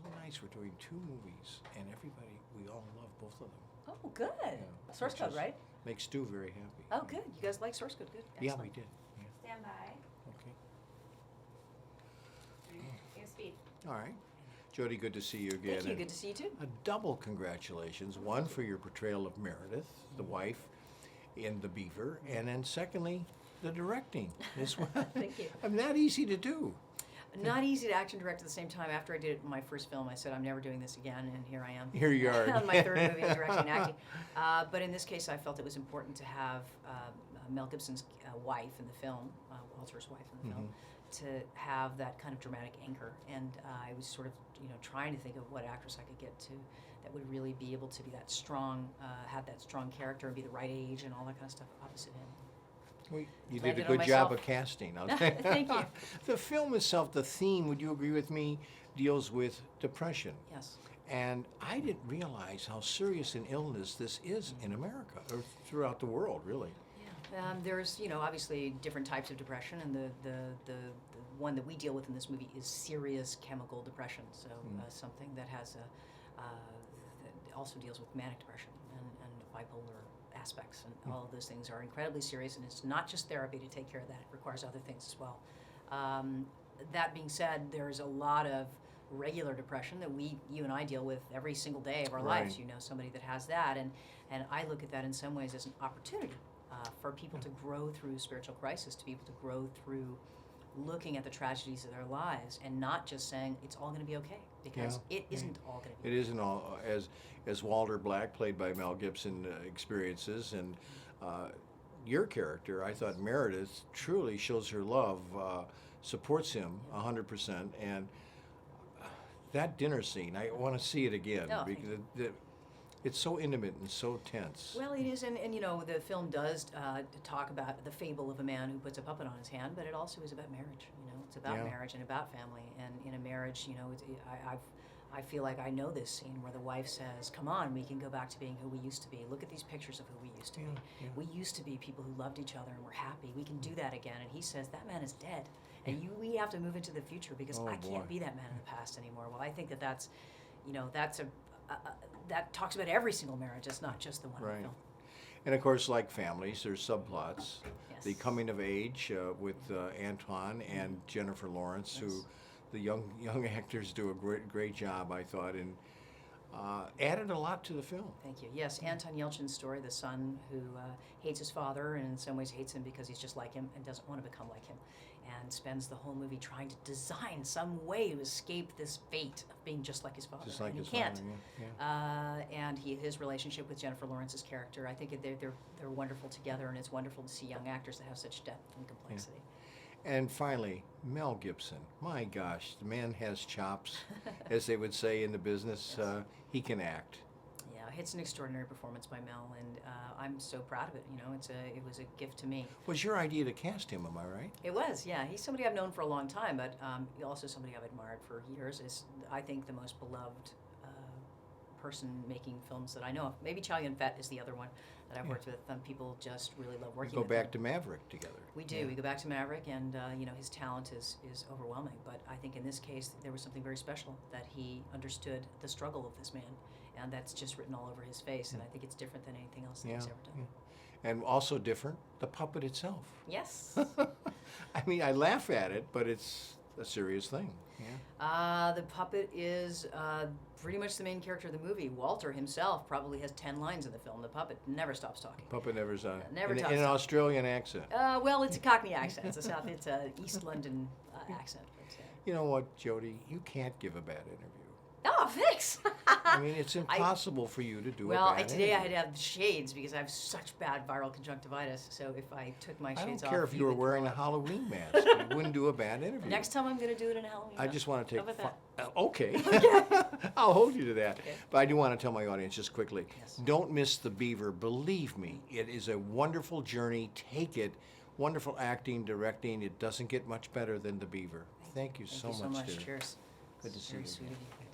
so nice. We're doing 2 movies, and everybody, we all love both of them. Oh, good. Yeah, Source which code, is- right? Makes Stu very happy. Oh, good. You guys like source code. Good. Yeah, Excellent. we did. Yeah. Stand by. Okay. Your speed. All right. Jody, good to see you again. Thank you. and Good to see you too. A double congratulations. One for your portrayal of Meredith, the wife, in The Beaver, and then secondly, the directing as well. Thank you. Not easy to do. Not easy to action direct at the same time. After I did my first film, I said, I'm never doing this again, and here I am. Here you are. On my third movie in directing and acting. But in this case, I felt it was important to have Mel Gibson's wife in the film, Walter's wife in the film, to have that kind of dramatic anchor. And I was sort of, trying to think of what actress I could get to that would really be able to be that strong, have that strong character, and be the right age, and all that kind of stuff opposite him. Well, you did Landed a on good job myself. of casting. I'll say. Thank you. The film itself, the theme, would you agree with me, deals with depression. Yes. And I didn't realize how serious an illness this is in America, or throughout the world, really. There's, obviously different types of depression, and the one that we deal with in this movie is serious chemical depression. So something that has that also deals with manic depression and bipolar aspects, and all of those things are incredibly serious. And it's not just therapy to take care of that; it requires other things as well. That being said, there's a lot of regular depression that you and I deal with every single day of our Right. lives. You know somebody that has that, and I look at that in some ways as an opportunity for people to grow through spiritual crisis, to be able to grow through looking at the tragedies of their lives and not just saying it's all going to be okay, because it isn't all going to be. It isn't all, as Walter Black, played by Mel Gibson, experiences, and your character, I thought Meredith truly shows her love, supports him 100%, and that dinner scene, I want to see it again, Oh, because it's so intimate and so tense. Well, it is, and the film does talk about the fable of a man who puts a puppet on his hand, but it also is about marriage. It's about marriage and about family. And in a marriage, I feel like I know this scene where the wife says, "Come on, we can go back to being who we used to be. Look at these pictures of who we used to be. Yeah. We used to be people who loved each other and were happy. We can do that again." And he says, "That man is dead, and we have to move into the future, because Oh, I boy. can't be that man in the past anymore." Well, I think that's that talks about every single marriage. It's not just the one in Right. the film. And of course, like families, there's subplots. Yes. The coming of age with Antoine and Jennifer Lawrence, who the young actors do a great job, I thought, and added a lot to the film. Thank you. Yes, Anton Yelchin's story, the son who hates his father and in some ways hates him because he's just like him and doesn't want to become like him, and spends the whole movie trying to design some way to escape this fate of being just like his father. Just like and his he can't. father, yeah. And his relationship with Jennifer Lawrence's character, I think they're wonderful together, and it's wonderful to see young actors that have such depth and complexity. And finally, Mel Gibson. My gosh, the man has chops, as they would say in the business. Yes. He can act. Yeah, it's an extraordinary performance by Mel, and I'm so proud of it. It was a gift to me. Was your idea to cast him, am I right? It was, yeah. He's somebody I've known for a long time, but also somebody I've admired for years. Is, I think, the most beloved person making films that I know of. Maybe Chow Yun-fat is the other one that I've worked with. People just really love working Go with back him. to Maverick together. We do. Yeah. We go back to Maverick, and his talent is overwhelming. But I think in this case, there was something very special, that he understood the struggle of this man, and that's just written all over his face. And I think it's different than anything else that he's ever done. Yeah. And also different, the puppet itself. Yes. I mean, I laugh at it, but it's a serious thing. Yeah. The puppet is pretty much the main character of the movie. Walter himself probably has 10 lines in the film. The puppet never stops talking. Puppet never's on. Never in talks. an Australian accent. Well, it's a Cockney accent. It's a East London accent. But, You know what, Jody? You can't give a bad interview. Oh, thanks. I mean, it's impossible for you to do Well, a bad today I interview. had to have shades because I have such bad viral conjunctivitis. So if I took my I shades don't off, care if you were would wearing know a it. Halloween mask. You wouldn't do a bad interview. Next time I'm going to do it in a Halloween. I just want to How take. about that? Okay. I'll hold you to that. Okay. But I do want to tell my audience just quickly. Yes. Don't miss The Beaver. Believe me, it is a wonderful journey. Take it. Wonderful acting, directing. It doesn't get much better than The Beaver. Thank you Thank so you so much. dear. Cheers. Good to see Very you sweet again. of you.